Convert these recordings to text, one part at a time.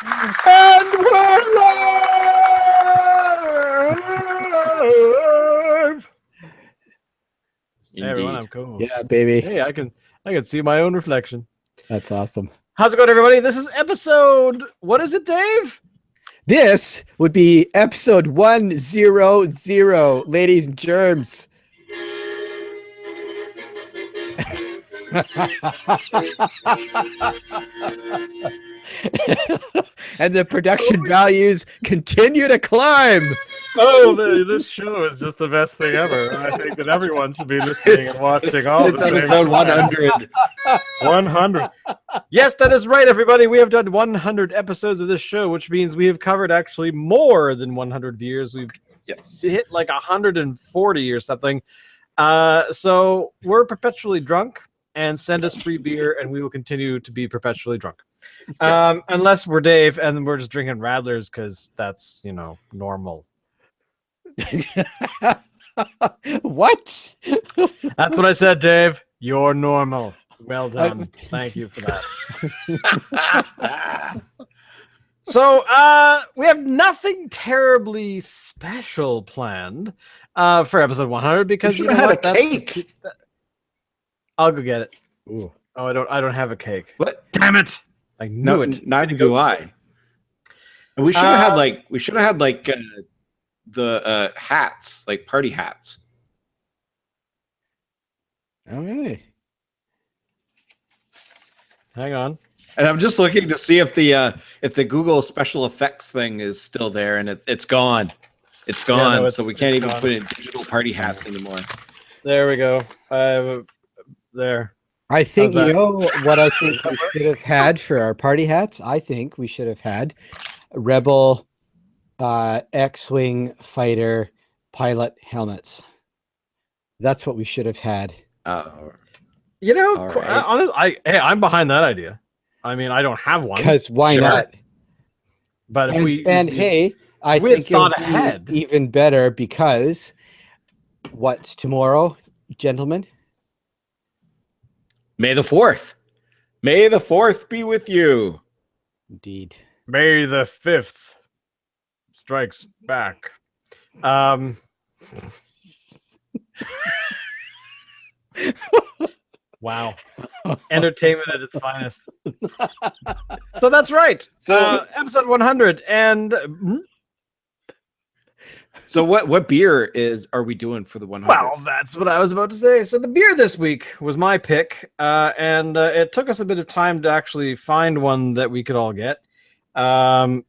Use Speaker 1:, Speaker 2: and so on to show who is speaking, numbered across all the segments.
Speaker 1: And we're live! Hey everyone, I'm cool.
Speaker 2: Yeah, baby.
Speaker 1: Hey, I can see my own reflection.
Speaker 2: That's awesome.
Speaker 1: How's it going, everybody? This is episode, what is it, Dave?
Speaker 2: This would be episode 100, ladies and germs. And the production values continue to climb.
Speaker 1: Oh, this show is just the best thing ever. I think that everyone should be listening and watching all the
Speaker 3: episode 100.
Speaker 1: 100. Yes, that is right, everybody. We have done 100 episodes of this show, which means we have covered actually more than 100 beers. We've hit like 140 or something. So we're perpetually drunk, and send us free beer, and we will continue to be perpetually drunk.
Speaker 3: Yes.
Speaker 1: Unless we're Dave, and we're just drinking Radlers because that's, normal.
Speaker 2: What?
Speaker 1: That's what I said, Dave. You're normal. Well done. Thank you for that. So we have nothing terribly special planned for episode 100 because
Speaker 3: you had a cake.
Speaker 1: I'll go get it.
Speaker 2: Ooh.
Speaker 1: Oh, I don't have a cake.
Speaker 3: What?
Speaker 1: Damn it! I knew it.
Speaker 3: Neither do I. And we should have had the hats, like party hats.
Speaker 2: Okay.
Speaker 1: Hang on.
Speaker 3: And I'm just looking to see if the Google special effects thing is still there, and it's gone. It's gone,
Speaker 1: Yeah, no,
Speaker 3: so we can't even
Speaker 1: gone.
Speaker 3: put in digital party hats anymore.
Speaker 1: There we go. There.
Speaker 2: I think
Speaker 1: How's that?
Speaker 2: you know what I think we should have had for our party hats. I think we should have had Rebel X-Wing fighter pilot helmets. That's what we should have had.
Speaker 3: All
Speaker 1: Honestly, I'm behind that idea. I mean, I don't have one.
Speaker 2: Because why
Speaker 1: Sure.
Speaker 2: not?
Speaker 1: But if we
Speaker 2: hey, I
Speaker 1: we had
Speaker 2: think
Speaker 1: thought
Speaker 2: it'll be
Speaker 1: ahead.
Speaker 2: even better because what's tomorrow, gentlemen?
Speaker 3: May the 4th. May the 4th be with you.
Speaker 2: Indeed.
Speaker 1: May the 5th strikes back. Wow. Entertainment at its finest. So that's right.
Speaker 3: So-
Speaker 1: episode 100. And
Speaker 3: So what beer are we doing for the 100?
Speaker 1: well, that's what I was about to say. So the beer this week was my pick. And it took us a bit of time to actually find one that we could all get. I'm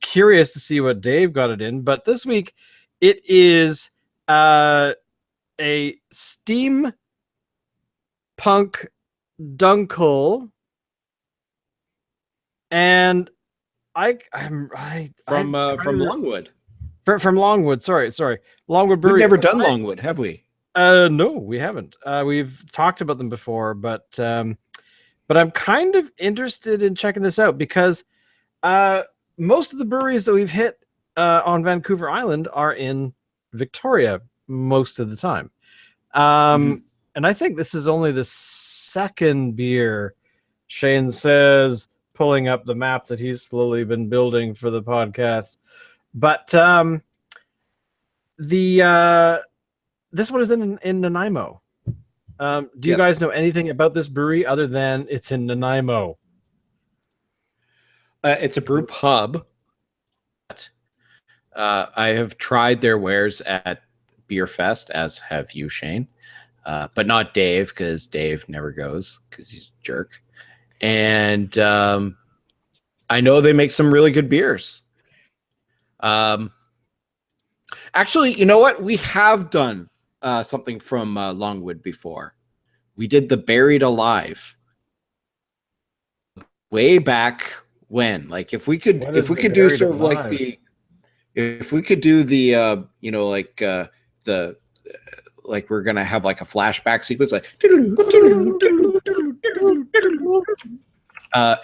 Speaker 1: curious to see what Dave got it in. But this week it is a steam punk Dunkel, and
Speaker 3: from Longwood.
Speaker 1: From Longwood. Sorry, Longwood Brewing.
Speaker 3: We've never done Longwood, have we?
Speaker 1: No, we haven't. We've talked about them before, but I'm kind of interested in checking this out because most of the breweries that we've hit on Vancouver Island are in Victoria most of the time. And I think this is only the second beer, Shane says, pulling up the map that he's slowly been building for the podcast. But this one is in Nanaimo. Do you guys know anything about this brewery other than it's in Nanaimo?
Speaker 3: It's a brew pub. I have tried their wares at Beer Fest, as have you, Shane. But not Dave, because Dave never goes because he's a jerk. And I know they make some really good beers. Actually, you know what? We have done something from Longwood before. We did the Buried Alive way back when. Like if we could do sort of like if we could do the like we're gonna have like a flashback sequence, like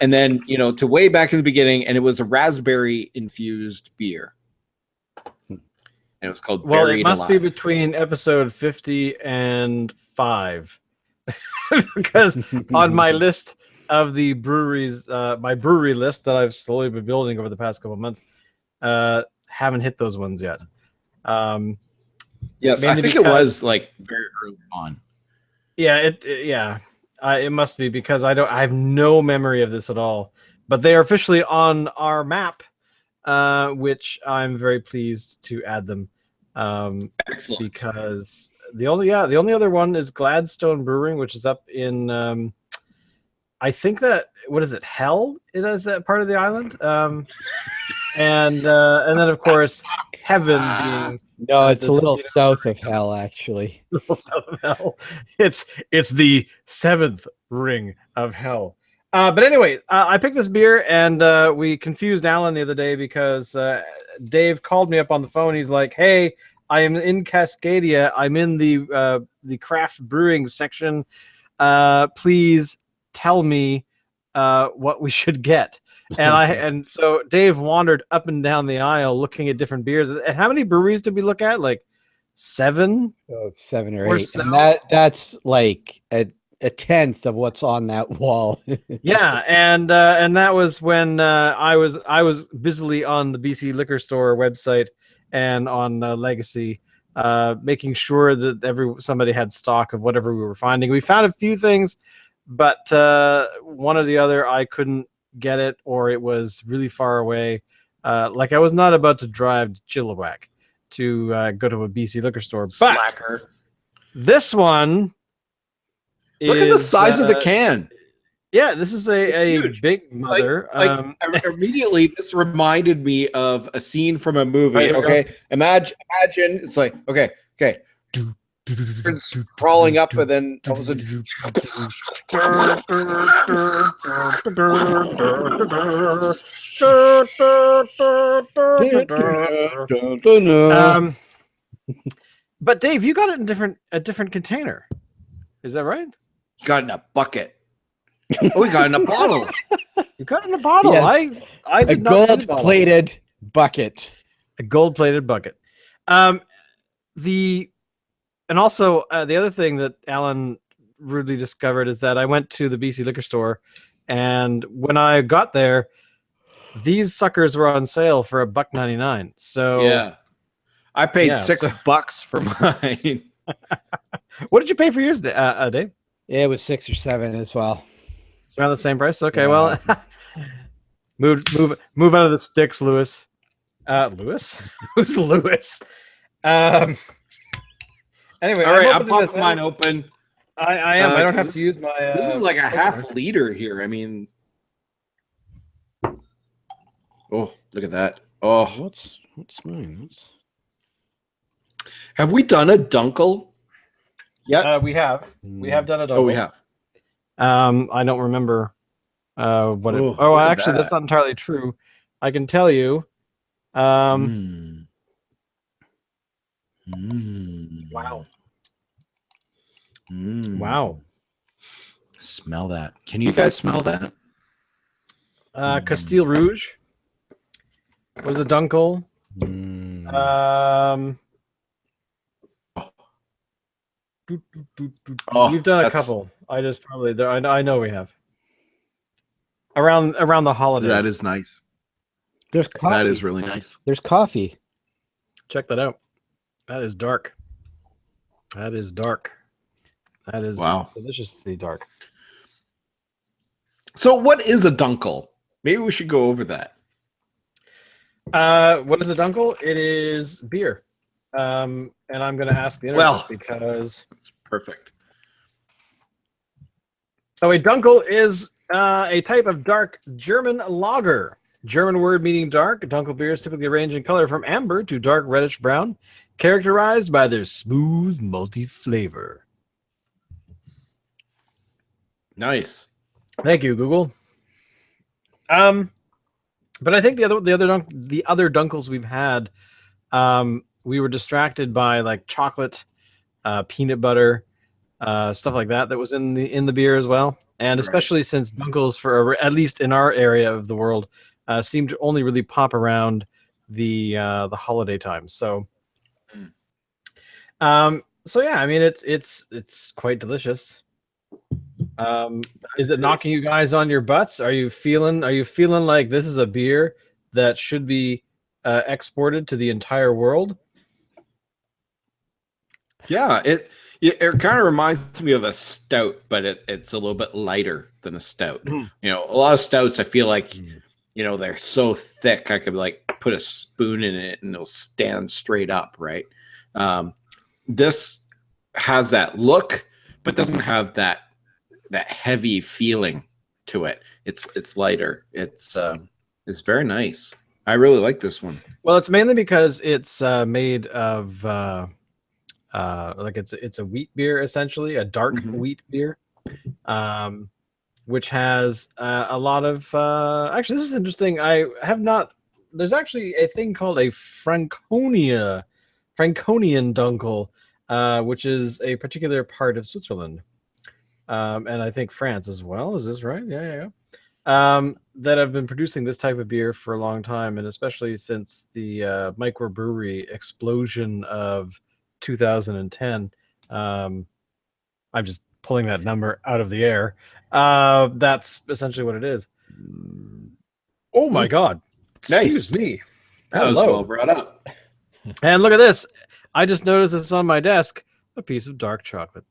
Speaker 3: and then to way back in the beginning, and it was a raspberry infused beer, and it was called Buried
Speaker 1: it must
Speaker 3: Alive.
Speaker 1: be between episode 50 and 5 because on my list of the breweries, my brewery list that I've slowly been building over the past couple of months, haven't hit those ones yet.
Speaker 3: Yes, I
Speaker 1: mainly
Speaker 3: think it
Speaker 1: because-
Speaker 3: was like very early on.
Speaker 1: Yeah, it must be because I have no memory of this at all. But they are officially on our map, which I'm very pleased to add them.
Speaker 3: Excellent.
Speaker 1: Because the only other one is Gladstone Brewing, which is up in I think that what is it? Hell is that part of the island? And then of course Heaven being
Speaker 2: No, it's a little
Speaker 1: you know,
Speaker 2: south of hell, actually.
Speaker 1: south of hell. It's the seventh ring of hell. But anyway, I picked this beer and we confused Alan the other day because Dave called me up on the phone. He's like, "Hey, I am in Cascadia. I'm in the craft brewing section. Please tell me what we should get." And so Dave wandered up and down the aisle looking at different beers. And how many breweries did we look at? Like 7?
Speaker 2: Oh, 7 or
Speaker 1: Or
Speaker 2: 8.
Speaker 1: so.
Speaker 2: And that's like a tenth of what's on that wall.
Speaker 1: Yeah, and that was when I was busily on the BC Liquor Store website and on Legacy, making sure that somebody had stock of whatever we were finding. We found a few things, but one or the other I couldn't get it, or it was really far away. Like I was not about to drive to Chilliwack to go to a BC Liquor Store. But
Speaker 3: Slacker.
Speaker 1: this one,
Speaker 3: Look at the size of the can.
Speaker 1: Yeah, this is a
Speaker 3: huge.
Speaker 1: big mother.
Speaker 3: Immediately, this reminded me of a scene from a movie.
Speaker 1: Right,
Speaker 3: okay, imagine it's like okay. Crawling up, and then all of a sudden,
Speaker 1: but Dave, you got it in a different container. Is that right?
Speaker 3: got in a bucket. Oh, we got in a bottle.
Speaker 1: You got it in a bottle.
Speaker 2: Yes.
Speaker 1: I
Speaker 2: A
Speaker 1: did not see the bottle.
Speaker 2: gold-plated bucket.
Speaker 1: A gold-plated bucket. And also the other thing that Alan rudely discovered is that I went to the BC Liquor Store, and when I got there, these suckers were on sale for $1.99. So
Speaker 3: Yeah, I paid $6 for mine.
Speaker 1: What did you pay for yours, Dave?
Speaker 2: Yeah, it was 6 or 7 as well.
Speaker 1: It's around the same price. Okay,
Speaker 2: Yeah.
Speaker 1: well, move out of the sticks, Lewis. Lewis? Who's Lewis? Anyway,
Speaker 3: All right, I'm popping mine open.
Speaker 1: I am. I don't have to use my.
Speaker 3: This is like a half liter here. I mean, oh, look at that. Oh,
Speaker 2: What's mine?
Speaker 3: have we done a Dunkel? Yeah,
Speaker 1: We have done it.
Speaker 3: oh, we have.
Speaker 1: I don't remember what it.
Speaker 3: Oh,
Speaker 1: Oh,
Speaker 3: look at
Speaker 1: actually, that's
Speaker 3: that.
Speaker 1: not entirely true. I can tell you. Wow. Wow.
Speaker 3: Smell that. Can you guys smell that?
Speaker 1: Castile Rouge was a Dunkel.
Speaker 3: Oh,
Speaker 1: We've done a
Speaker 3: that's-
Speaker 1: couple. I just probably I know we have. Around the holidays.
Speaker 3: That is nice.
Speaker 2: There's coffee.
Speaker 3: That is really nice.
Speaker 2: There's coffee.
Speaker 1: Check that out. That is dark. That is dark. That is
Speaker 3: Wow.
Speaker 1: Deliciously dark.
Speaker 3: So, what is a Dunkel? Maybe we should go over that.
Speaker 1: What is a Dunkel? It is beer. And I'm going to ask the internet
Speaker 3: Well,
Speaker 1: because
Speaker 3: it's perfect.
Speaker 1: so a Dunkel is a type of dark German lager. German word meaning dark. Dunkel beers typically range in color from amber to dark reddish brown, characterized by their smooth, malty flavor.
Speaker 3: Nice.
Speaker 1: Thank you, Google. But I think the other Dunkels we've had, we were distracted by like chocolate, peanut butter, stuff like that was in the beer as well. And especially since Dunkels, for at least in our area of the world, seem to only really pop around the holiday time. So, so yeah, I mean it's quite delicious. Is it knocking you guys on your butts? Are you feeling like this is a beer that should be exported to the entire world?
Speaker 3: Yeah, it kind of reminds me of a stout, but it's a little bit lighter than a stout.
Speaker 1: Mm.
Speaker 3: You know, a lot of stouts I feel like, you know, they're so thick I could like put a spoon in it and it'll stand straight up, right? This has that look, but doesn't have that heavy feeling to it. It's lighter. It's very nice. I really like this one.
Speaker 1: Well, it's mainly because it's made of like it's a wheat beer, essentially a dark wheat beer, which has a lot of actually, this is interesting. I have not, there's actually a thing called a Franconian Dunkel, which is a particular part of Switzerland, and I think France as well. Is this right? Yeah. That have been producing this type of beer for a long time, and especially since the microbrewery explosion of 2010. I'm just pulling that number out of the air. That's essentially what it is. Oh my God. Excuse me.
Speaker 3: That was well brought up.
Speaker 1: And look at this. I just noticed this on my desk, a piece of dark chocolate.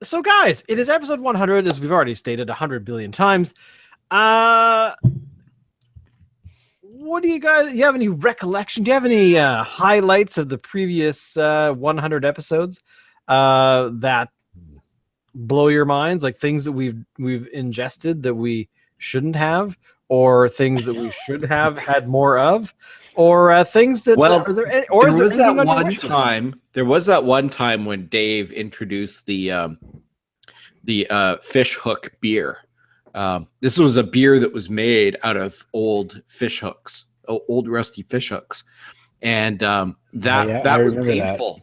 Speaker 1: So guys, it is episode 100, as we've already stated 100 billion times. What do you guys, you have any recollection? Do you have any highlights of the previous 100 episodes that blow your minds, like things that we've ingested that we shouldn't have, or things that we should have had more of, or things that
Speaker 3: there was that one time when Dave introduced the fish hook beer. This was a beer that was made out of old fish hooks, old rusty fish hooks, and that was painful.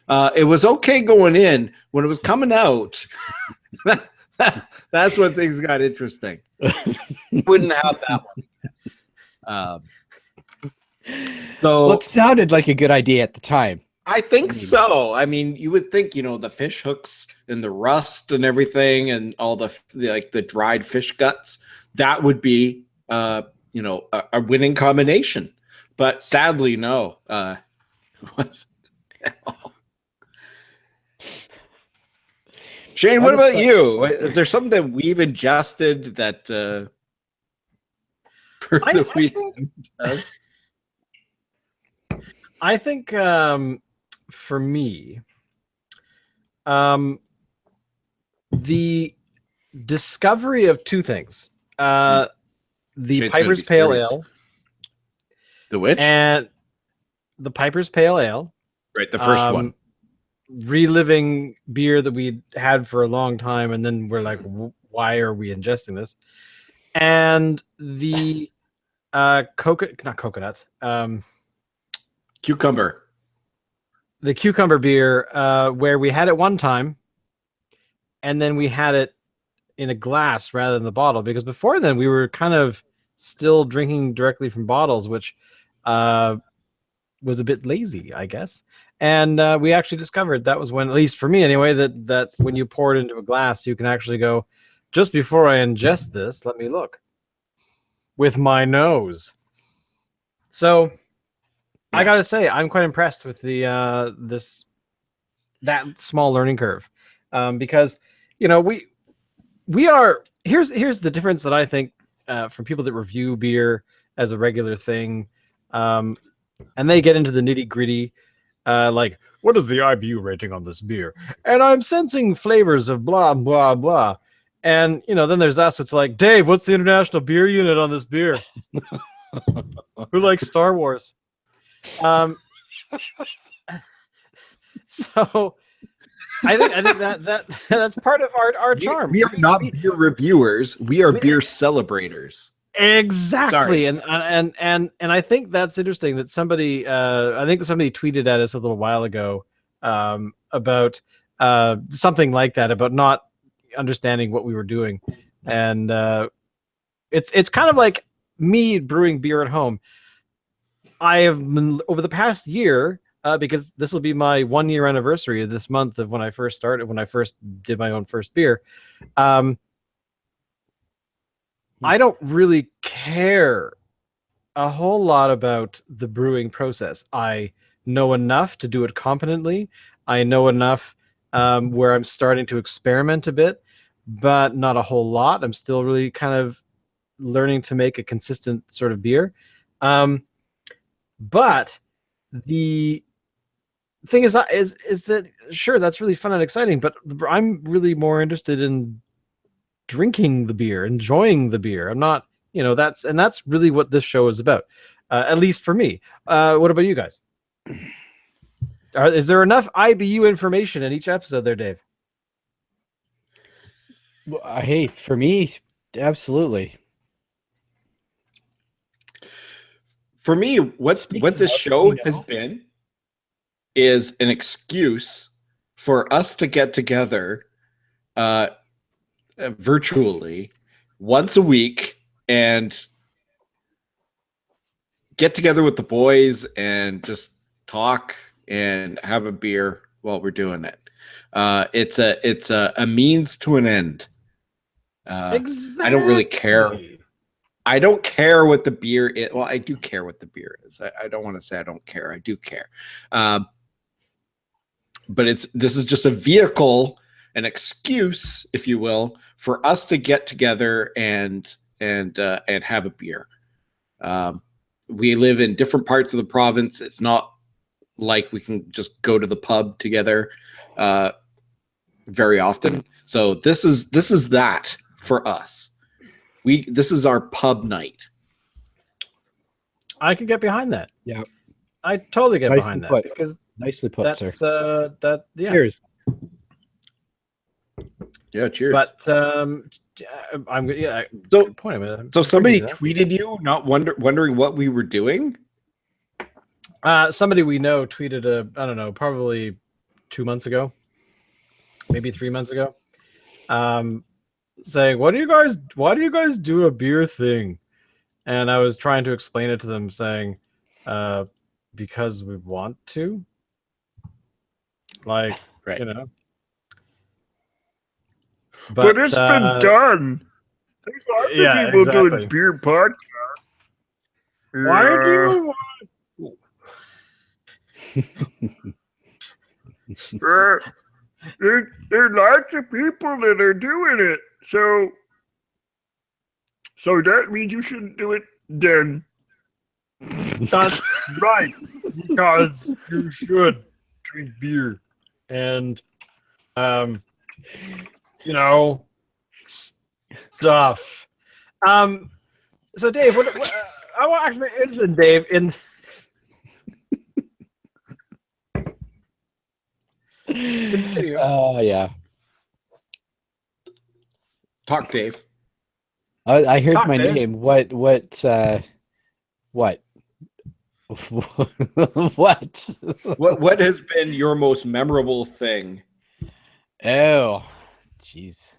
Speaker 3: It was okay going in. When it was coming out, that's when things got interesting. Wouldn't have that one.
Speaker 2: Well, it sounded like a good idea at the time.
Speaker 3: I think so. I mean, you would think, you know, the fish hooks and the rust and everything, and all the dried fish guts, that would be, you know, a winning combination. But sadly, no. Shane, what about you? Is there something that we've ingested that
Speaker 1: I think for me, the discovery of two things: the Piper's Pale Ale,
Speaker 3: the which,
Speaker 1: and the Piper's Pale Ale,
Speaker 3: right? The first one,
Speaker 1: reliving beer that we had for a long time, and then we're like, why are we ingesting this? And the
Speaker 3: cucumber.
Speaker 1: The cucumber beer, where we had it one time, and then we had it in a glass rather than the bottle, because before then we were kind of still drinking directly from bottles, which was a bit lazy, I guess. And we actually discovered that was when, at least for me anyway, that when you pour it into a glass, you can actually go, just before I ingest this, let me look with my nose. So I gotta say, I'm quite impressed with the that small learning curve, because, you know, we are, here's the difference that I think from people that review beer as a regular thing, and they get into the nitty gritty, like, what is the IBU rating on this beer? And I'm sensing flavors of blah blah blah, and you know, then there's us. It's like, Dave, what's the international beer unit on this beer? Who likes Star Wars? So I think that's part of our charm.
Speaker 3: We are not beer reviewers. We are beer celebrators.
Speaker 1: Exactly. Sorry. And I think that's interesting that somebody I think somebody tweeted at us a little while ago about something like that, about not understanding what we were doing. And it's kind of like me brewing beer at home. I have been, over the past year, because this will be my 1-year anniversary of this month of when I first started, when I first did my own first beer. I don't really care a whole lot about the brewing process. I know enough to do it competently. I know enough where I'm starting to experiment a bit, but not a whole lot. I'm still really kind of learning to make a consistent sort of beer. But the thing is that sure, that's really fun and exciting, but I'm really more interested in drinking the beer, enjoying the beer. I'm not, that's really what this show is about, at least for me. What about you guys? Is there enough IBU information in each episode there, Dave?
Speaker 2: Hey, for me, absolutely.
Speaker 3: For me, what this show has been is an excuse for us to get together virtually once a week and get together with the boys and just talk and have a beer while we're doing it. It's a means to an end.
Speaker 1: Exactly.
Speaker 3: I don't really care. I don't care what the beer is. Well, I do care what the beer is. I don't want to say I don't care. I do care. But this is just a vehicle, an excuse, if you will, for us to get together and have a beer. We live in different parts of the province. It's not like we can just go to the pub together very often. So this is that for us. This is our pub night.
Speaker 1: I can get behind that.
Speaker 2: Yeah,
Speaker 1: I totally get behind that
Speaker 2: because nicely put,
Speaker 1: that's
Speaker 2: sir.
Speaker 1: Yeah.
Speaker 2: Cheers.
Speaker 3: Yeah, cheers.
Speaker 1: But good point.
Speaker 3: So somebody tweeted you, not wondering what we were doing.
Speaker 1: Somebody we know tweeted I don't know, probably 2 months ago, maybe 3 months ago, saying, why do you guys do a beer thing? And I was trying to explain it to them, saying, because we want to, like,
Speaker 3: right.
Speaker 4: But it's been done. There's lots of people doing beer podcasts.
Speaker 1: Why do you want?
Speaker 4: There are lots of people that are doing it. So that means you shouldn't do it then.
Speaker 1: That's right. Because you should drink beer and stuff. So Dave, what I want actually interested, Dave, in continue.
Speaker 2: Yeah.
Speaker 3: Talk, Dave.
Speaker 2: I heard
Speaker 1: Talk,
Speaker 2: my
Speaker 1: Dave.
Speaker 2: name. What? What?
Speaker 3: What has been your most memorable thing?
Speaker 2: Oh, jeez.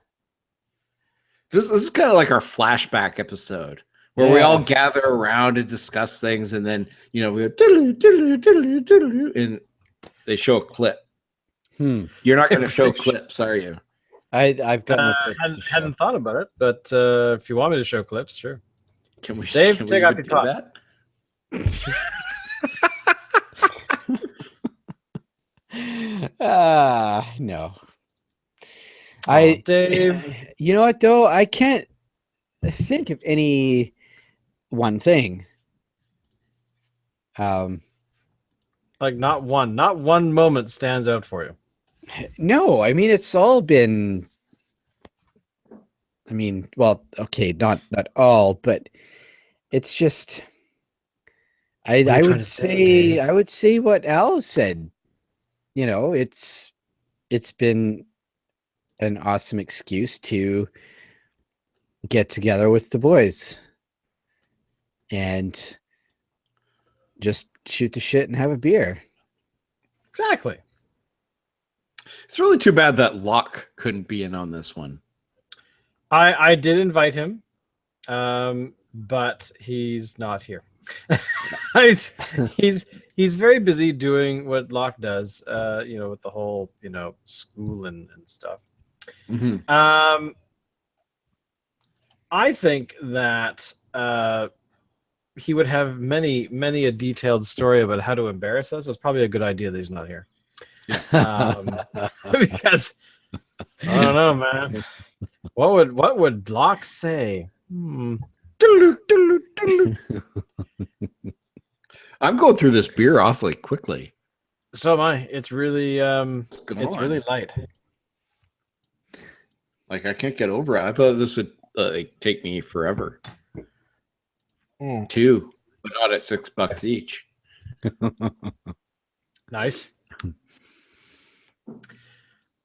Speaker 3: This is kind of like our flashback episode where we all gather around and discuss things, and then we go diddle, diddle, diddle, diddle, and they show a clip. You're not going to show clips, are you?
Speaker 2: I've got no clips to show.
Speaker 1: Hadn't thought about it, but if you want me to show clips, sure.
Speaker 3: Can we?
Speaker 1: Dave,
Speaker 3: can
Speaker 1: take
Speaker 3: we
Speaker 1: out
Speaker 3: even
Speaker 1: the
Speaker 3: do
Speaker 1: top.
Speaker 3: that?
Speaker 2: No.
Speaker 1: Dave.
Speaker 2: You know what though? I can't think of any one thing.
Speaker 1: Like not one moment stands out for you.
Speaker 2: No, I mean it's all been. I mean, well, okay, not all, but it's just. I would say what Al said. It's been an awesome excuse to get together with the boys and just shoot the shit and have a beer.
Speaker 1: Exactly.
Speaker 3: It's really too bad that Locke couldn't be in on this one.
Speaker 1: I did invite him, but he's not here. he's very busy doing what Locke does, with the whole, school and stuff. I think that he would have many a detailed story about how to embarrass us. It's probably a good idea that he's not here. Because I don't know, man. What would Locke say?
Speaker 3: I'm going through this beer awfully quickly.
Speaker 1: So am I. It's really really light.
Speaker 3: Like, I can't get over it. I thought this would take me forever. 2, but not at $6 each.
Speaker 1: Nice.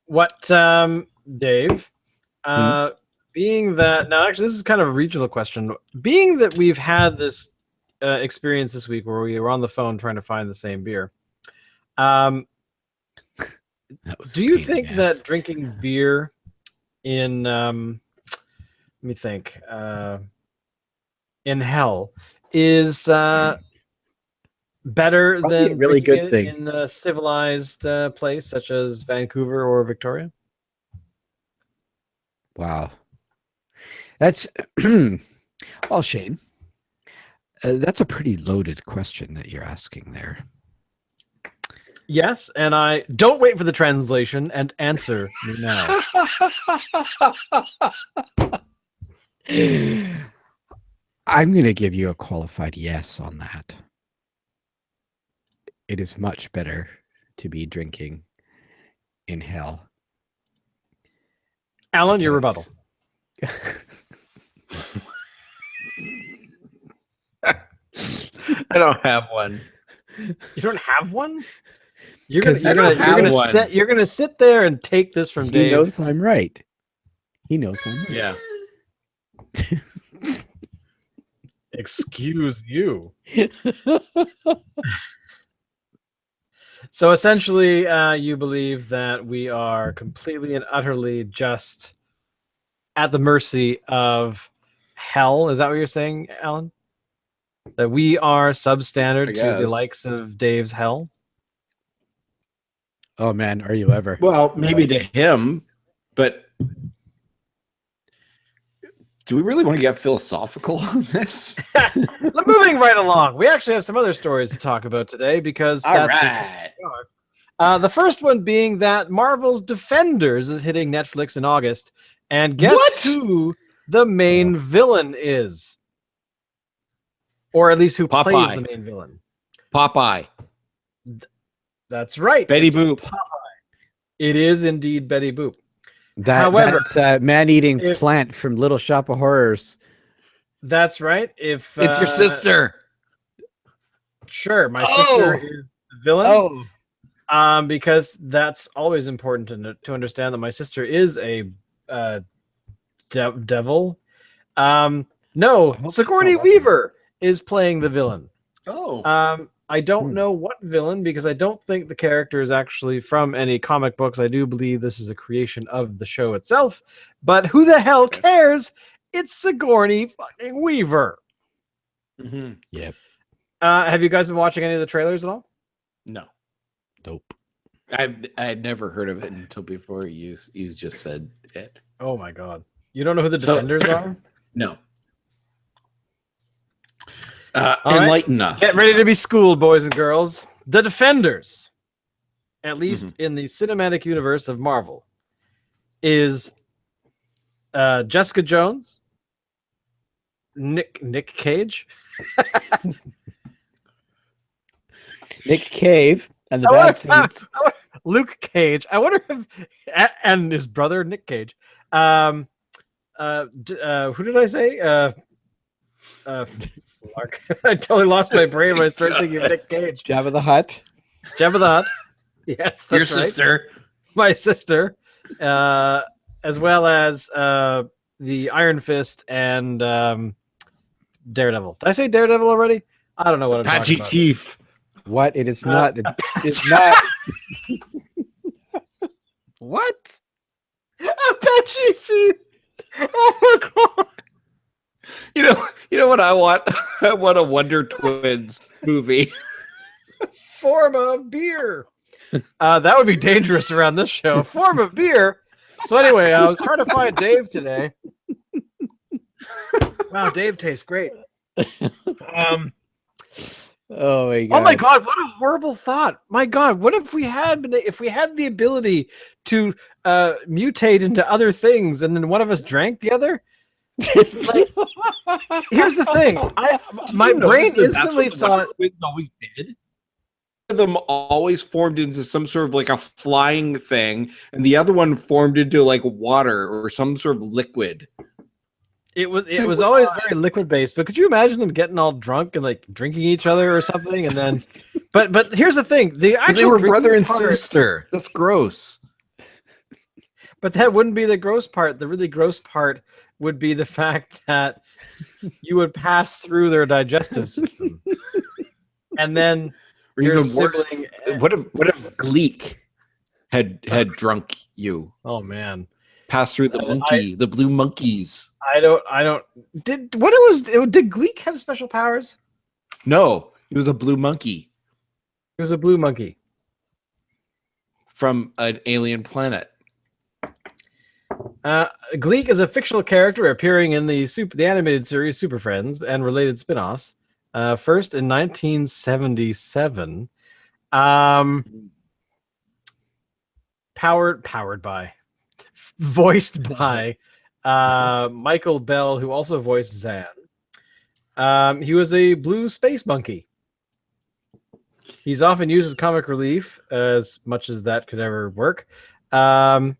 Speaker 1: What, Dave? Being that now, actually, this is kind of a regional question. Being that we've had this experience this week where we were on the phone trying to find the same beer, do you think that drinking beer in let me think, in hell is better
Speaker 2: Probably
Speaker 1: than
Speaker 2: a really
Speaker 1: drinking
Speaker 2: good
Speaker 1: it
Speaker 2: thing.
Speaker 1: in a civilized place such as Vancouver or Victoria?
Speaker 2: Wow. That's well, Shane. That's a pretty loaded question that you're asking there.
Speaker 1: Yes, and I don't wait for the translation and answer me now.
Speaker 2: I'm going to give you a qualified yes on that. It is much better to be drinking in hell.
Speaker 1: Alan, your rebuttal.
Speaker 3: I don't have one.
Speaker 1: You don't have one? You're
Speaker 2: 'Cause
Speaker 1: gonna
Speaker 2: I don't have
Speaker 3: one.
Speaker 1: you're gonna sit there and take this from
Speaker 2: He
Speaker 1: Dave.
Speaker 2: knows I'm right. He knows I'm right.
Speaker 1: Yeah. Excuse you. So essentially, you believe that we are completely and utterly just at the mercy of hell. Is that what you're saying, Alan? That we are substandard
Speaker 3: I
Speaker 1: to the
Speaker 3: guess.
Speaker 1: likes of Dave's hell?
Speaker 2: Oh man, are you ever?
Speaker 3: Well, maybe to him, but do we really want to get philosophical on this?
Speaker 1: Moving right along, we actually have some other stories to talk about today because that's just what we are. The first one being that Marvel's Defenders is hitting Netflix in August, and guess
Speaker 3: What?
Speaker 1: who the main villain is, or at least who plays
Speaker 3: Popeye.
Speaker 1: the main villain.
Speaker 3: Popeye.
Speaker 1: That's right,
Speaker 3: Betty
Speaker 1: it's
Speaker 3: Boop.
Speaker 1: Popeye. It is indeed Betty Boop.
Speaker 2: However,
Speaker 1: However,
Speaker 2: that man-eating
Speaker 1: if-
Speaker 2: plant from Little Shop of Horrors.
Speaker 1: That's right. If
Speaker 3: It's your sister.
Speaker 1: Sure, my
Speaker 3: Oh!
Speaker 1: sister is the villain.
Speaker 2: Oh,
Speaker 1: Because that's always important to understand that my sister is a devil. No,
Speaker 2: hope she's
Speaker 1: Sigourney
Speaker 2: not watching
Speaker 1: Weaver is playing the villain.
Speaker 3: Oh.
Speaker 1: I don't know what villain because I don't think the character is actually from any comic books. I do believe this is a creation of the show itself. But who the hell cares? It's Sigourney fucking Weaver.
Speaker 3: Mm-hmm.
Speaker 2: yep.
Speaker 1: Have you guys been watching any of the trailers at all?
Speaker 3: No.
Speaker 2: Nope.
Speaker 3: I had never heard of it until before you just said it.
Speaker 1: Oh my god. You don't know who the
Speaker 3: So-
Speaker 1: Defenders are?
Speaker 3: No.
Speaker 1: All right.
Speaker 3: Enlighten us.
Speaker 1: Get ready to be schooled, boys and girls. The Defenders, at least in the cinematic universe of Marvel, is Jessica Jones, Nick Cage.
Speaker 2: Nick Cave and the
Speaker 1: I
Speaker 2: Bad
Speaker 1: wonder-
Speaker 2: Things.
Speaker 1: Luke Cage. I wonder if and his brother Nick Cage. Who did I say? Fuck. I totally lost my brain when I started thinking of Nick Cage.
Speaker 2: Jabba the Hutt.
Speaker 1: Jabba the Hutt. Yes,
Speaker 3: Your
Speaker 1: that's right.
Speaker 3: sister.
Speaker 1: My sister, as well as the Iron Fist and Daredevil. Did I say Daredevil already? I don't know what I'm
Speaker 3: Apache
Speaker 1: talking about.
Speaker 3: Chief.
Speaker 2: What? It is not. It's not. What?
Speaker 1: Apache Chief. Oh my god.
Speaker 3: You know what I want? I want a Wonder Twins movie.
Speaker 1: Form of beer. That would be dangerous around this show. Form of beer. So anyway, I was trying to find Dave today. Wow, Dave tastes great.
Speaker 2: Oh my god!
Speaker 1: Oh my god! What a horrible thought! My god, what if we had the ability to mutate into other things, and then one of us drank the other? Like, here's the thing: my brain instantly thought
Speaker 3: Twins always did. One of them always formed into some sort of like a flying thing, and the other one formed into like water or some sort of liquid.
Speaker 1: it was always very liquid based. But could you imagine them getting all drunk and like drinking each other or something? And then, but here's the thing: the actual
Speaker 3: They were brother and
Speaker 1: part,
Speaker 3: sister. That's gross.
Speaker 1: But that wouldn't be the gross part. The really gross part would be the fact that you would pass through their digestive system, and then
Speaker 3: Or
Speaker 1: your
Speaker 3: even worse,
Speaker 1: sibling.
Speaker 3: what if Gleek had drunk you?
Speaker 1: Oh man,
Speaker 3: Passed through the blue monkeys.
Speaker 1: I don't. Did Gleek have special powers?
Speaker 3: No, it was a blue monkey
Speaker 1: It was a blue monkey.
Speaker 3: from an alien planet.
Speaker 1: Gleek is a fictional character appearing in the animated series Super Friends and related spin-offs. First in 1977. Voiced by Michael Bell, who also voiced Zan. He was a blue space monkey. He's often used as comic relief, as much as that could ever work. And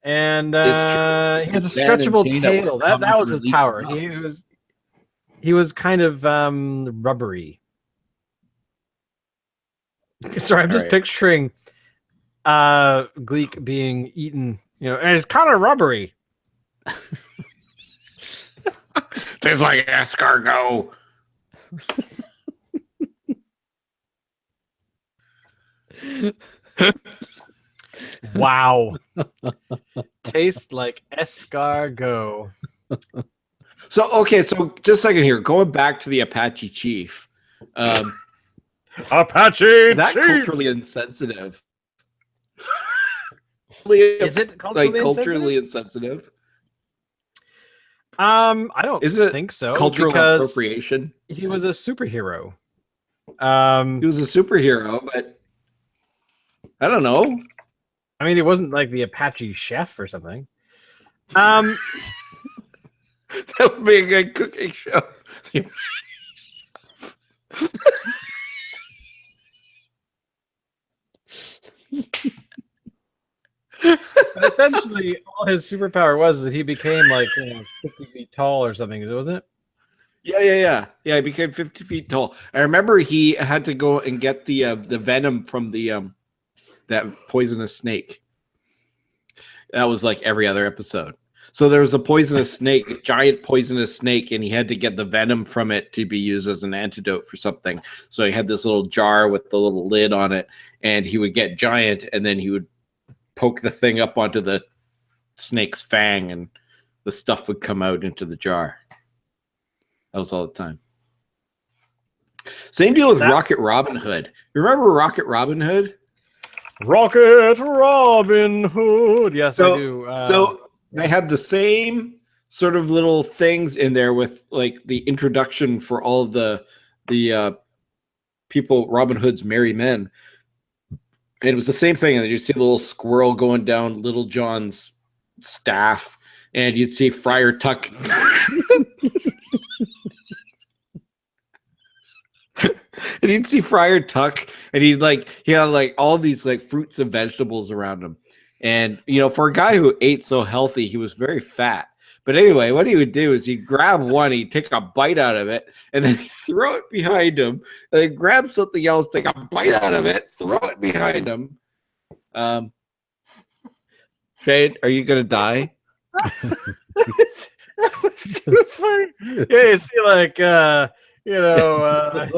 Speaker 1: he has a stretchable tail. That was his power. He was kind of rubbery. Sorry, I'm just picturing Gleek being eaten, and it's kind of rubbery.
Speaker 3: Tastes like escargot.
Speaker 1: Wow. Tastes like escargot.
Speaker 3: So just a second here. Going back to the Apache chief.
Speaker 1: Apache
Speaker 3: That
Speaker 1: chief!
Speaker 3: culturally insensitive.
Speaker 1: Is it
Speaker 3: culturally insensitive?
Speaker 1: I don't
Speaker 3: Isn't it
Speaker 1: think so.
Speaker 3: cultural
Speaker 1: because
Speaker 3: appropriation?
Speaker 1: he was a superhero.
Speaker 3: He was a superhero, but I don't know.
Speaker 1: I mean, it wasn't like the Apache chef or something.
Speaker 3: That would be a good cooking show.
Speaker 1: But essentially, all his superpower was that he became like 50 feet tall or something, wasn't it?
Speaker 3: Yeah. He became 50 feet tall. I remember he had to go and get the venom from that poisonous snake. That was like every other episode. So there was a poisonous snake, a giant poisonous snake, and he had to get the venom from it to be used as an antidote for something. So he had this little jar with the little lid on it, and he would get giant, and then he would poke the thing up onto the snake's fang, and the stuff would come out into the jar. That was all the time. Same deal with Rocket Robin Hood. Remember Rocket Robin Hood?
Speaker 1: Rocket Robin Hood. Yes, I do.
Speaker 3: So they had the same sort of little things in there with like the introduction for all of the people, Robin Hood's merry men. And it was the same thing. And you see the little squirrel going down Little John's staff, and you'd see Friar Tuck. And you'd see Friar Tuck, and he had like all these like fruits and vegetables around him. And for a guy who ate so healthy, he was very fat. But anyway, what he would do is he'd grab one, he'd take a bite out of it, and then throw it behind him, and then grab something else, take a bite out of it, throw it behind him. Shane, are you gonna die?
Speaker 1: That was too funny. Yeah, you see, like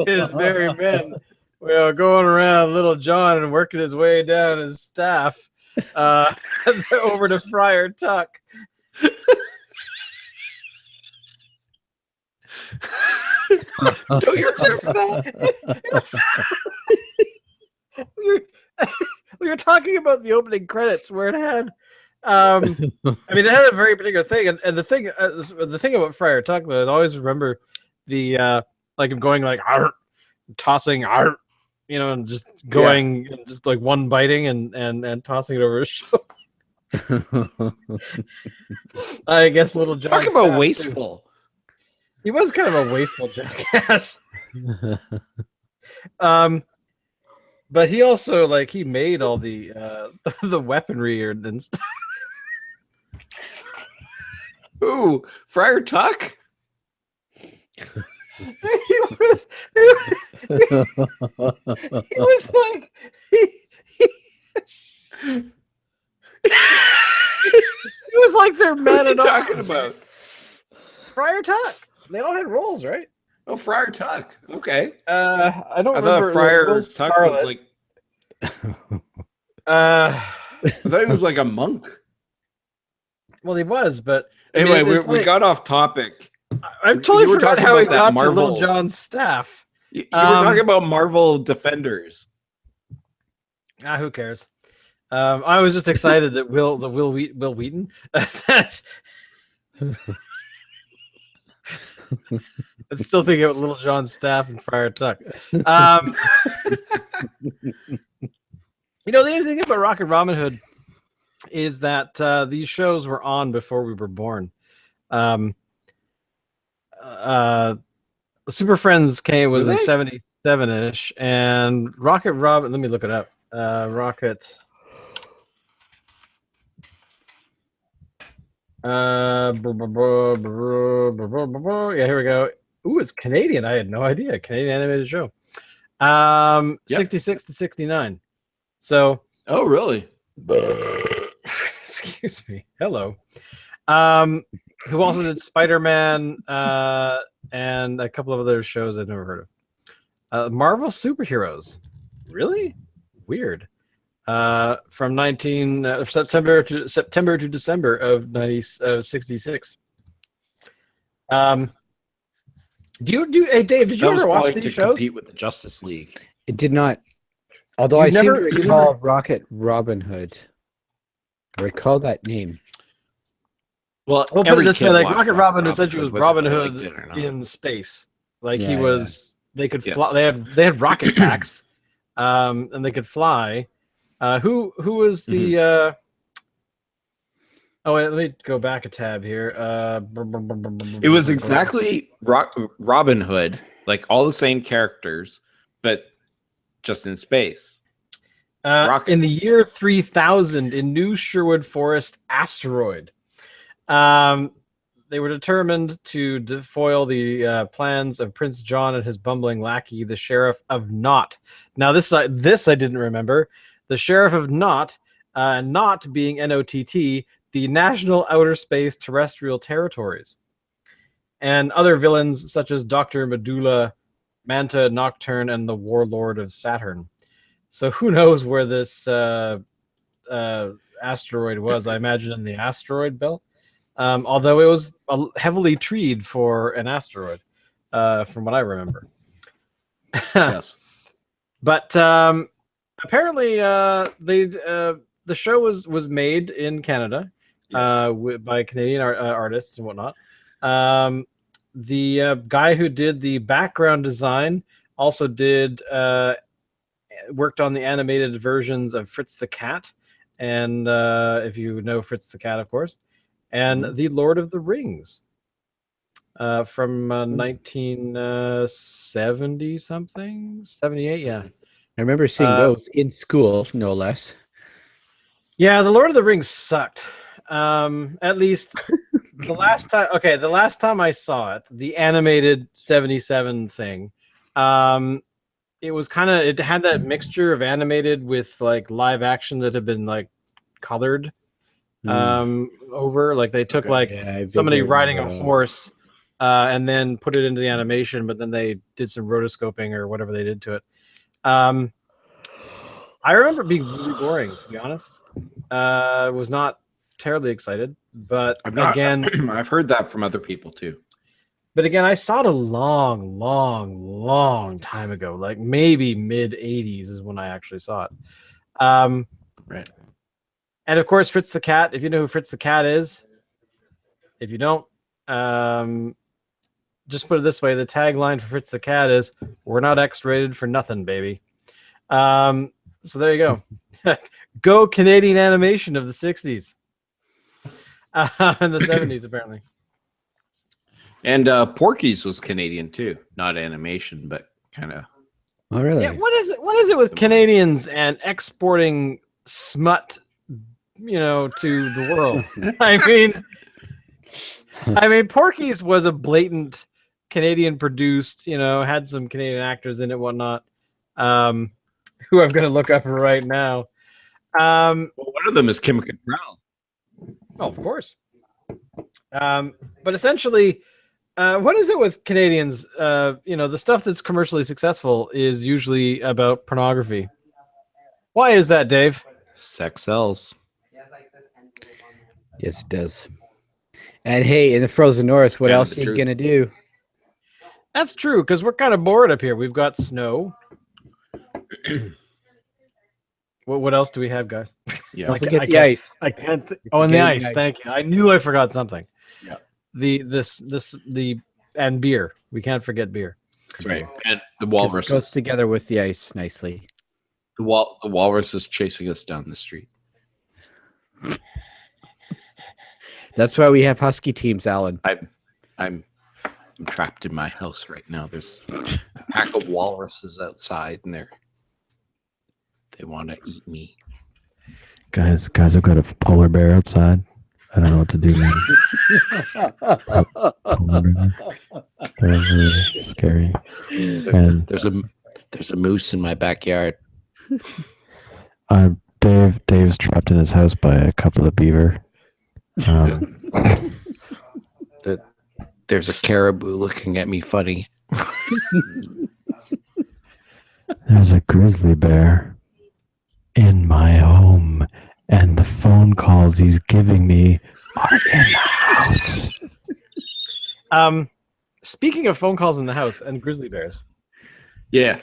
Speaker 1: his merry men, going around Little John and working his way down his staff over to Friar Tuck.
Speaker 3: Don't you remember that?
Speaker 1: we were talking about the opening credits where it had I mean it had a very particular thing, and the thing about Friar Tuck though, I always remember the like him going like "Arr," tossing "Arr," you know, and just going and just like one biting and tossing it over his shoulder. I guess Little John
Speaker 3: Talk about
Speaker 1: Staff,
Speaker 3: wasteful.
Speaker 1: too. He was kind of a wasteful jackass. But he also like he made all the the weaponry and stuff.
Speaker 3: Ooh, Friar Tuck?
Speaker 1: he was like he was like their man at
Speaker 3: What are you
Speaker 1: arms.
Speaker 3: talking about?
Speaker 1: Friar Tuck. They all had roles, right?
Speaker 3: Oh, Friar Tuck. Okay.
Speaker 1: I don't
Speaker 3: I
Speaker 1: remember.
Speaker 3: thought Friar
Speaker 1: Rose
Speaker 3: Tuck
Speaker 1: Scarlet.
Speaker 3: was like.
Speaker 1: I
Speaker 3: thought he was like a monk.
Speaker 1: Well, he was, but
Speaker 3: Anyway,
Speaker 1: it's
Speaker 3: we
Speaker 1: like-
Speaker 3: got off topic.
Speaker 1: I totally
Speaker 3: you were
Speaker 1: forgot
Speaker 3: talking
Speaker 1: how he
Speaker 3: about that
Speaker 1: got to Little
Speaker 3: Marvel-
Speaker 1: John's staff.
Speaker 3: You were talking about Marvel Defenders.
Speaker 1: Who cares? I was just excited that Will Wheaton. I'm still thinking about Little John's staff and Friar Tuck. You know, the interesting thing about Rocket Robin Hood is that these shows were on before we were born. Super Friends was in
Speaker 3: Really?
Speaker 1: 77-ish, and Rocket Robin. Let me look it up. Rocket. Yeah, here we go. Ooh, it's Canadian. I had no idea. Canadian animated show. 66 to 69. So,
Speaker 3: Oh, really?
Speaker 1: excuse me. Hello. Who also did Spider-Man and a couple of other shows I've never heard of. Marvel Superheroes. Really? Weird. From September to December of 66. Hey Dave, did you ever watch these shows?
Speaker 3: Compete with the Justice League.
Speaker 2: It did not. Although
Speaker 1: You
Speaker 2: I seem
Speaker 1: never-
Speaker 2: to
Speaker 1: you
Speaker 2: recall Rocket Robin Hood. I recall that name.
Speaker 3: Well,
Speaker 1: Well, put it
Speaker 3: every
Speaker 1: this way,
Speaker 3: kid
Speaker 1: like
Speaker 3: watched
Speaker 1: Rocket Robin essentially was
Speaker 3: whether
Speaker 1: Robin
Speaker 3: they
Speaker 1: Hood
Speaker 3: liked it or not.
Speaker 1: in space. Like he
Speaker 2: Yeah,
Speaker 1: was, they could
Speaker 3: Yes.
Speaker 1: fly. They had rocket packs, and they could fly. Who was the? Oh wait, let me go back a tab here.
Speaker 3: It was exactly Robin Hood, like all the same characters, but just in space.
Speaker 1: In the year 3000 in New Sherwood Forest asteroid. They were determined to foil the plans of Prince John and his bumbling lackey, the Sheriff of Knot. Now, this I didn't remember. The Sheriff of Knot, Knot being NOTT, the National Outer Space Terrestrial Territories. And other villains such as Dr. Medulla, Manta Nocturne, and the Warlord of Saturn. So who knows where this asteroid was? I imagine in the asteroid belt. Although it was heavily treed for an asteroid, from what I remember.
Speaker 3: Yes.
Speaker 1: But apparently, the show was made in Canada by Canadian artists and whatnot. The guy who did the background design also worked on the animated versions of Fritz the Cat, and if you know Fritz the Cat, of course, and the Lord of the Rings from 1970 something, 78, yeah.
Speaker 2: I remember seeing those in school, no less.
Speaker 1: Yeah, the Lord of the Rings sucked. At least the last time. Okay, the last time I saw it, the animated 77 thing. It was it had that mixture of animated with like live action that had been like colored over. Like they took somebody riding a horse and then put it into the animation, but then they did some rotoscoping or whatever they did to it. I remember it being really boring, to be honest. Was not terribly excited, but
Speaker 3: I've heard that from other people too.
Speaker 1: But again, I saw it a long time ago, like maybe mid 80s is when I actually saw it.
Speaker 3: Right.
Speaker 1: And of course, Fritz the Cat. If you know who Fritz the Cat is, if you don't, just put it this way: the tagline for Fritz the Cat is "We're not X-rated for nothing, baby." So there you go. Go Canadian animation of the 60s and the 70s, apparently.
Speaker 3: And Porky's was Canadian too, not animation, but kind of.
Speaker 2: Oh, really?
Speaker 1: Yeah, what is it? What is it with Canadians and exporting smut, to the world? I mean, Porky's was a blatant Canadian produced, had some Canadian actors in it, whatnot. Who I'm going to look up right now.
Speaker 3: Well, one of them is Kim Cattrall.
Speaker 1: Oh, of course. But essentially, what is it with Canadians? The stuff that's commercially successful is usually about pornography. Why is that, Dave?
Speaker 3: Sex sells.
Speaker 2: Yes, it does. And hey, in the frozen north, what
Speaker 3: Found
Speaker 2: else
Speaker 3: the
Speaker 2: are you
Speaker 3: truth.
Speaker 2: gonna do?
Speaker 1: That's true, because we're kind of bored up here. We've got snow. What else do we have, guys?
Speaker 3: Yeah.
Speaker 2: Don't
Speaker 1: I
Speaker 2: forget
Speaker 1: ca- I
Speaker 2: the
Speaker 1: can't-
Speaker 2: ice.
Speaker 1: I can't.
Speaker 2: You're
Speaker 1: Oh, and the
Speaker 2: forgetting
Speaker 1: ice.
Speaker 2: the ice.
Speaker 1: Thank you. I knew I forgot something.
Speaker 3: Yeah.
Speaker 1: The and beer. We can't forget beer.
Speaker 3: Right. And the
Speaker 2: 'Cause
Speaker 3: walrus.
Speaker 2: it goes together with the ice nicely.
Speaker 3: The walrus is chasing us down the street.
Speaker 2: That's why we have husky teams, Alan.
Speaker 3: I'm trapped in my house right now. There's a pack of walruses outside, and they want to eat me.
Speaker 5: Guys, I've got a polar bear outside. I don't know what to do, man. Polar bear. They're really scary. And
Speaker 3: There's a moose in my backyard.
Speaker 5: Dave's trapped in his house by a couple of beaver.
Speaker 3: There's a caribou looking at me funny.
Speaker 5: There's a grizzly bear in my home, and the phone calls he's giving me are in the house.
Speaker 1: Speaking of phone calls in the house and grizzly bears,
Speaker 3: Yeah.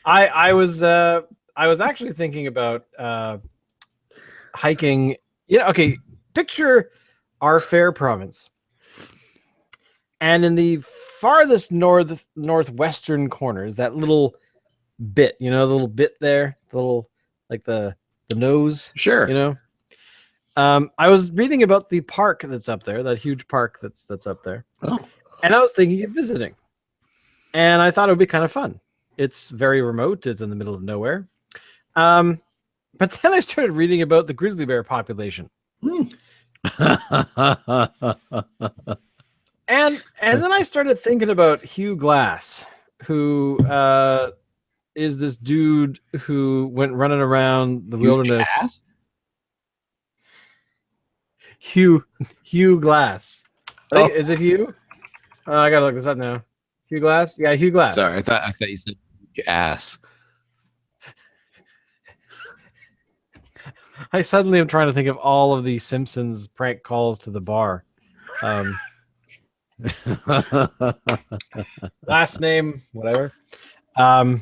Speaker 1: I was actually thinking about hiking. Okay. Picture our fair province, and in the farthest northwestern corner is that little bit. The little bit there, the little like the nose.
Speaker 3: Sure.
Speaker 1: I was reading about the park that's up there, that huge park that's up there.
Speaker 3: Oh.
Speaker 1: And I was thinking of visiting. And I thought it would be kind of fun. It's very remote. It's in the middle of nowhere. But then I started reading about the grizzly bear population. And then I started thinking about Hugh Glass, who is this dude who went running around the wilderness.
Speaker 3: Glass?
Speaker 1: Hugh Glass. Is it Hugh? I gotta look this up now. Hugh Glass? Yeah, Hugh Glass.
Speaker 3: Sorry, I thought you said ass.
Speaker 1: I suddenly am trying to think of all of the Simpsons prank calls to the bar. Last name, whatever. Have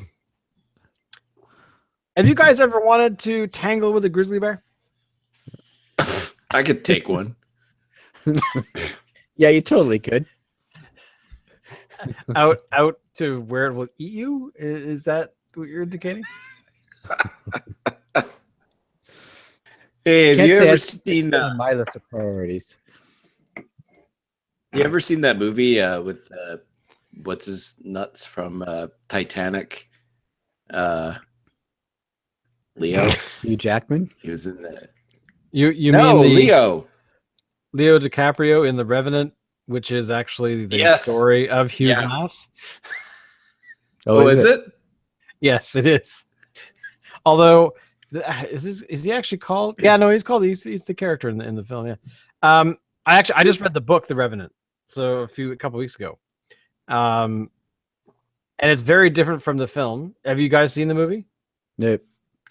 Speaker 1: you guys ever wanted to tangle with a grizzly bear?
Speaker 3: I could take one.
Speaker 2: Yeah, you totally could.
Speaker 1: out to where it will eat you? Is that what you're indicating?
Speaker 3: Hey, have
Speaker 2: Can't
Speaker 3: you
Speaker 2: say
Speaker 3: ever
Speaker 2: it's
Speaker 3: seen
Speaker 2: on my list of priorities.
Speaker 3: You ever seen that movie with what's his nuts from Titanic? Leo.
Speaker 2: Hugh Jackman.
Speaker 3: He was in that.
Speaker 1: You
Speaker 3: No,
Speaker 1: mean
Speaker 3: Leo.
Speaker 1: Leo DiCaprio in The Revenant, which is actually the
Speaker 3: Yes.
Speaker 1: story of Hugh
Speaker 3: Yeah.
Speaker 1: Glass?
Speaker 3: Oh, is it?
Speaker 1: Yes, it is. Although, is he actually called? Yeah, no, he's called. He's the character in the film. Yeah. I just read the book, The Revenant, so a couple weeks ago. And it's very different from the film. Have you guys seen the movie?
Speaker 2: Nope.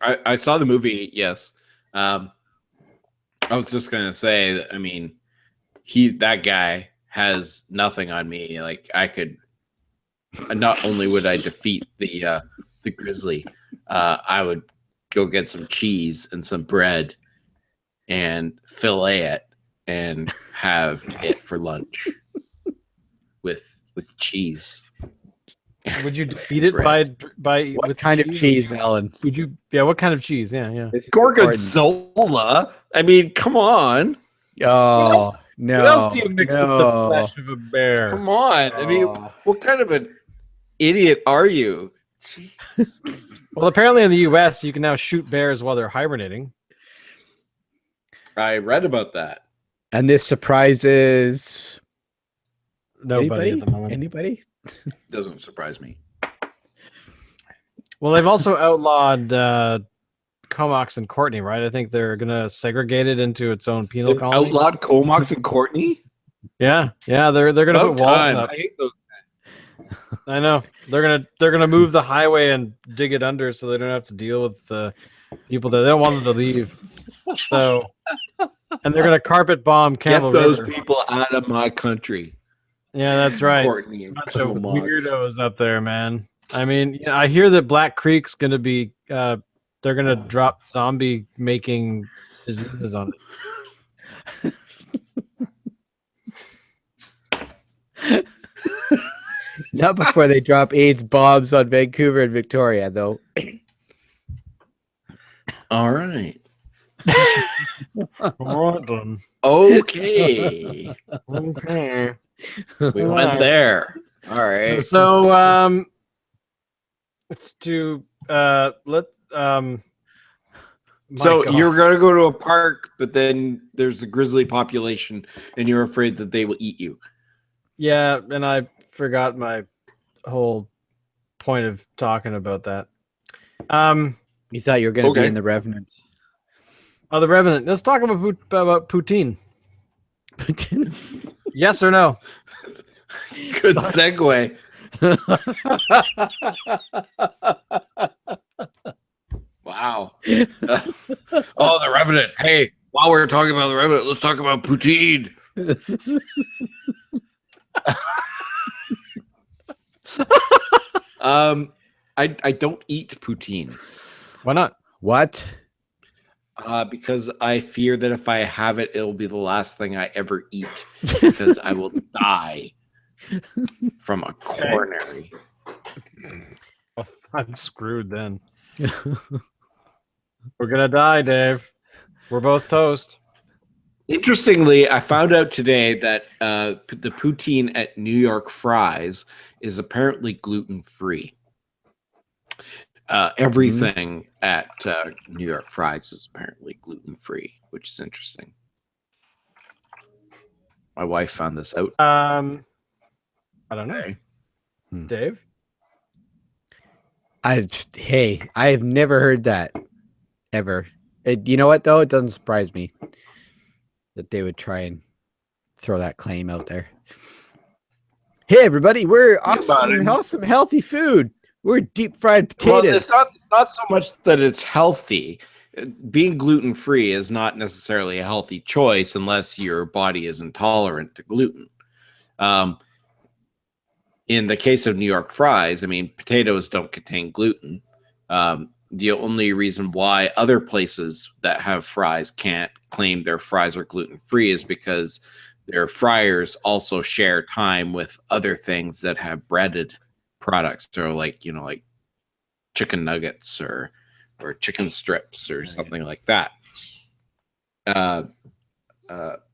Speaker 3: I saw the movie. Yes. I was just gonna say that. I mean, that guy has nothing on me. Like I could. Not only would I defeat the grizzly, I would go get some cheese and some bread and fillet it and have it for lunch with cheese.
Speaker 1: Would you defeat it
Speaker 3: Bread.
Speaker 1: by
Speaker 2: What
Speaker 1: with
Speaker 2: kind of cheese, Alan?
Speaker 1: Would you? Yeah, what kind of cheese? Yeah.
Speaker 2: This is important.
Speaker 3: Gorgonzola. I mean, come on.
Speaker 2: Oh no!
Speaker 1: What else do you mix with the
Speaker 2: no.
Speaker 1: flesh of a bear?
Speaker 3: Come on. I mean,
Speaker 2: Oh.
Speaker 3: what kind of an idiot are you?
Speaker 1: Well, apparently in the U.S. you can now shoot bears while they're hibernating.
Speaker 3: I read about that.
Speaker 2: And this surprises
Speaker 1: Nobody
Speaker 2: anybody?
Speaker 1: at the moment.
Speaker 2: Anybody?
Speaker 3: Doesn't surprise me.
Speaker 1: Well, they've also outlawed Comox and Courtney, right? I think they're gonna segregate it into its own penal
Speaker 3: They've
Speaker 1: colony.
Speaker 3: outlawed Comox and Courtney.
Speaker 1: Yeah, they're gonna
Speaker 3: About
Speaker 1: put walls
Speaker 3: time.
Speaker 1: up.
Speaker 3: I hate those.
Speaker 1: I know they're gonna move the highway and dig it under so they don't have to deal with the people there. They don't want them to leave. So, and they're gonna carpet bomb Campbell
Speaker 3: Get those
Speaker 1: River.
Speaker 3: people out of my country.
Speaker 1: Yeah, that's right.
Speaker 3: Courtney and
Speaker 1: Bunch of
Speaker 3: Comox.
Speaker 1: weirdos up there, man. I mean, you know, I hear that Black Creek's gonna be they're gonna drop zombie making diseases on it.
Speaker 2: Not before they drop AIDS bombs on Vancouver and Victoria, though.
Speaker 3: All right.
Speaker 1: All right, then.
Speaker 3: Okay.
Speaker 1: Okay.
Speaker 3: We went there. All right.
Speaker 1: So to let
Speaker 3: So
Speaker 1: Mike
Speaker 3: you're going to go to a park, but then there's the grizzly population, and you're afraid that they will eat you.
Speaker 1: yeah, and I forgot my whole point of talking about that.
Speaker 2: You thought you were going to
Speaker 3: Okay.
Speaker 2: be in The Revenant.
Speaker 1: Oh, the Revenant. Let's talk about poutine. Yes or no?
Speaker 3: Good segue. Wow. Oh, the Revenant. Hey, while we're talking about the Revenant, let's talk about poutine. I don't eat poutine
Speaker 1: Why not?
Speaker 2: What?
Speaker 3: because I fear that if I have it, it'll be the last thing I ever eat because I will die from a coronary.
Speaker 1: I'm screwed then. We're gonna die, Dave. We're both toast.
Speaker 3: Interestingly, I found out today that the poutine at New York Fries is apparently gluten-free. Everything at New York Fries is apparently gluten-free, which is interesting. My wife found this out.
Speaker 1: I don't know.
Speaker 3: today.
Speaker 1: Dave?
Speaker 2: I've never heard that ever. You know what though? It doesn't surprise me that they would try and throw that claim out there. Hey everybody, we're
Speaker 3: Think about it.
Speaker 2: awesome healthy food. We're deep fried
Speaker 3: Well,
Speaker 2: potatoes.
Speaker 3: it's not so much that it's healthy. Being gluten-free is not necessarily a healthy choice unless your body is intolerant to gluten. In the case of New York Fries, I mean, potatoes don't contain gluten. The only reason why other places that have fries can't claim their fries are gluten-free is because their fryers also share time with other things that have breaded products, or like chicken nuggets or chicken strips or something like that.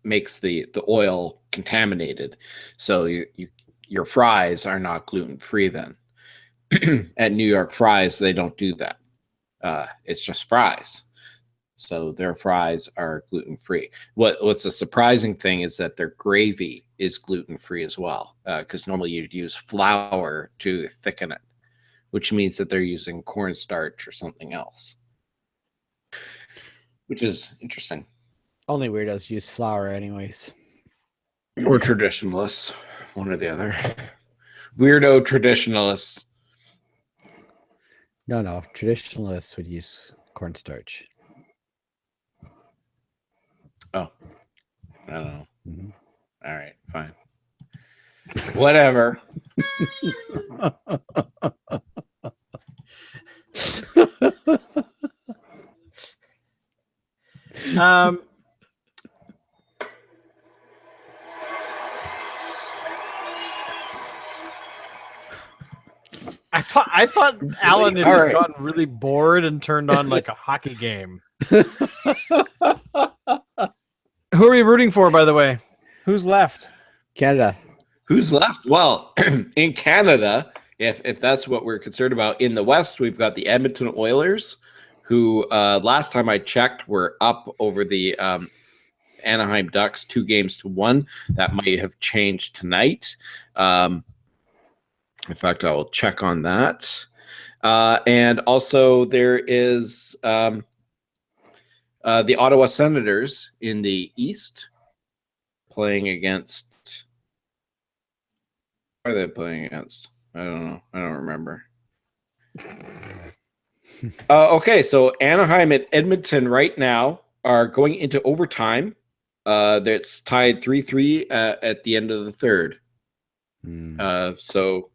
Speaker 3: Makes the oil contaminated, so your fries are not gluten-free then. At New York Fries, they don't do that. It's just fries. So their fries are gluten-free. What's a surprising thing is that their gravy is gluten-free as well, because normally you'd use flour to thicken it, which means that they're using cornstarch or something else, which is interesting.
Speaker 2: Only weirdos use flour anyways.
Speaker 3: Or traditionalists, one or the other. Weirdo traditionalists.
Speaker 2: No. Traditionalists would use cornstarch.
Speaker 3: Oh, I don't know.
Speaker 2: Mhm.
Speaker 3: All right, fine. Whatever.
Speaker 1: Um, I thought Alan had
Speaker 3: All
Speaker 1: just
Speaker 3: right.
Speaker 1: gotten really bored and turned on like a hockey game. Who are we rooting for, by the way? Who's left?
Speaker 2: Canada.
Speaker 3: Who's left? Well, in Canada, if that's what we're concerned about, in the West, we've got the Edmonton Oilers, who last time I checked were up over the Anaheim Ducks 2-1. That might have changed tonight. In fact, I will check on that. And also there is the Ottawa Senators in the East playing against. Who are they playing against? I don't know. I don't remember. Okay, so Anaheim and Edmonton right now are going into overtime. That's tied 3-3 at the end of the third. So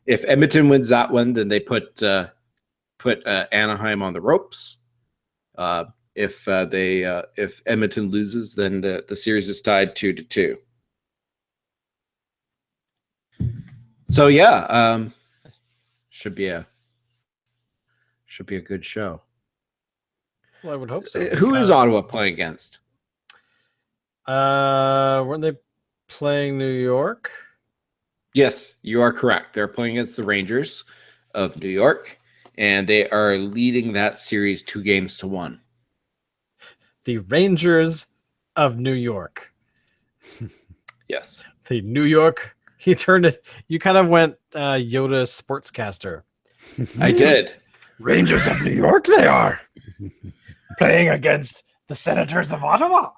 Speaker 3: if Edmonton wins that one, then they put Anaheim on the ropes. If Edmonton loses, then the series is tied 2-2. So yeah, should be a good show.
Speaker 1: Well, I would hope so.
Speaker 3: Who is Ottawa playing against?
Speaker 1: Weren't they playing New York?
Speaker 3: Yes, you are correct. They're playing against the Rangers of New York, and they are leading that series 2-1.
Speaker 1: The Rangers of New York.
Speaker 3: Yes.
Speaker 1: The New York. He turned it. You kind of went Yoda sportscaster.
Speaker 3: I did.
Speaker 1: Rangers of New York, they are playing against the Senators of Ottawa.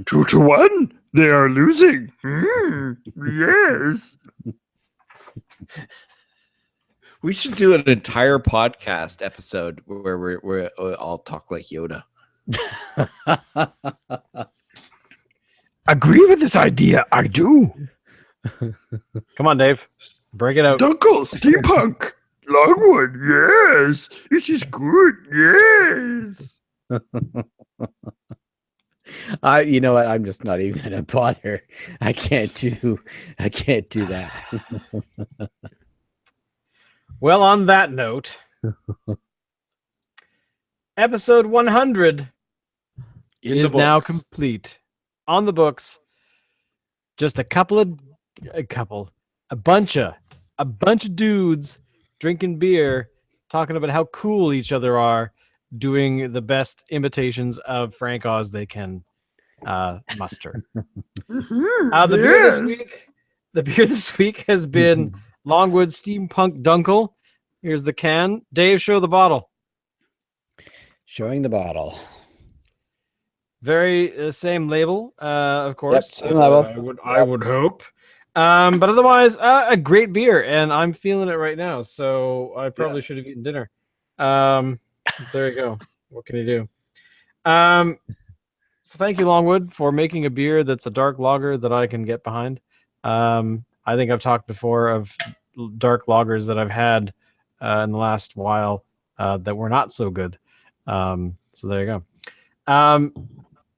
Speaker 4: 2-1. They are losing. Yes.
Speaker 3: We should do an entire podcast episode where we all talk like Yoda.
Speaker 4: Agree with this idea. I do.
Speaker 1: Come on, Dave. Break it out.
Speaker 4: Dunkel, steampunk. Longwood, yes. It is good, yes.
Speaker 2: You know what? I'm just not even gonna bother. I can't do that.
Speaker 1: Well, on that note, episode 100 is now complete. On the books. Just a bunch of dudes drinking beer, talking about how cool each other are, doing the best imitations of Frank Oz they can muster. The beer this week has been Longwood Steampunk Dunkel. Here's the can. Dave, show the bottle.
Speaker 2: Showing the bottle.
Speaker 1: Very same label, of course.
Speaker 2: Yep, same label.
Speaker 1: I would hope. But otherwise, a great beer, and I'm feeling it right now. So I probably should have eaten dinner. There you go. What can you do? So thank you, Longwood, for making a beer that's a dark lager that I can get behind. I think I've talked before of dark lagers that I've had in the last while that were not so good. So there you go.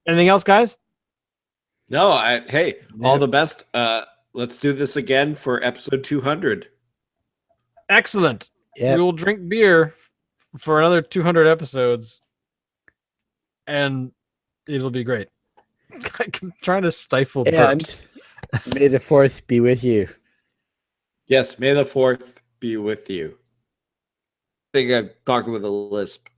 Speaker 1: Anything else, guys?
Speaker 3: No, hey, all the best. Let's do this again for episode 200.
Speaker 1: Excellent.
Speaker 2: Yep.
Speaker 1: We will drink beer for another 200 episodes, and it'll be great. I'm trying to stifle burps.
Speaker 2: And may the 4th be with you.
Speaker 3: Yes, may the 4th be with you. I think I'm talking with a lisp.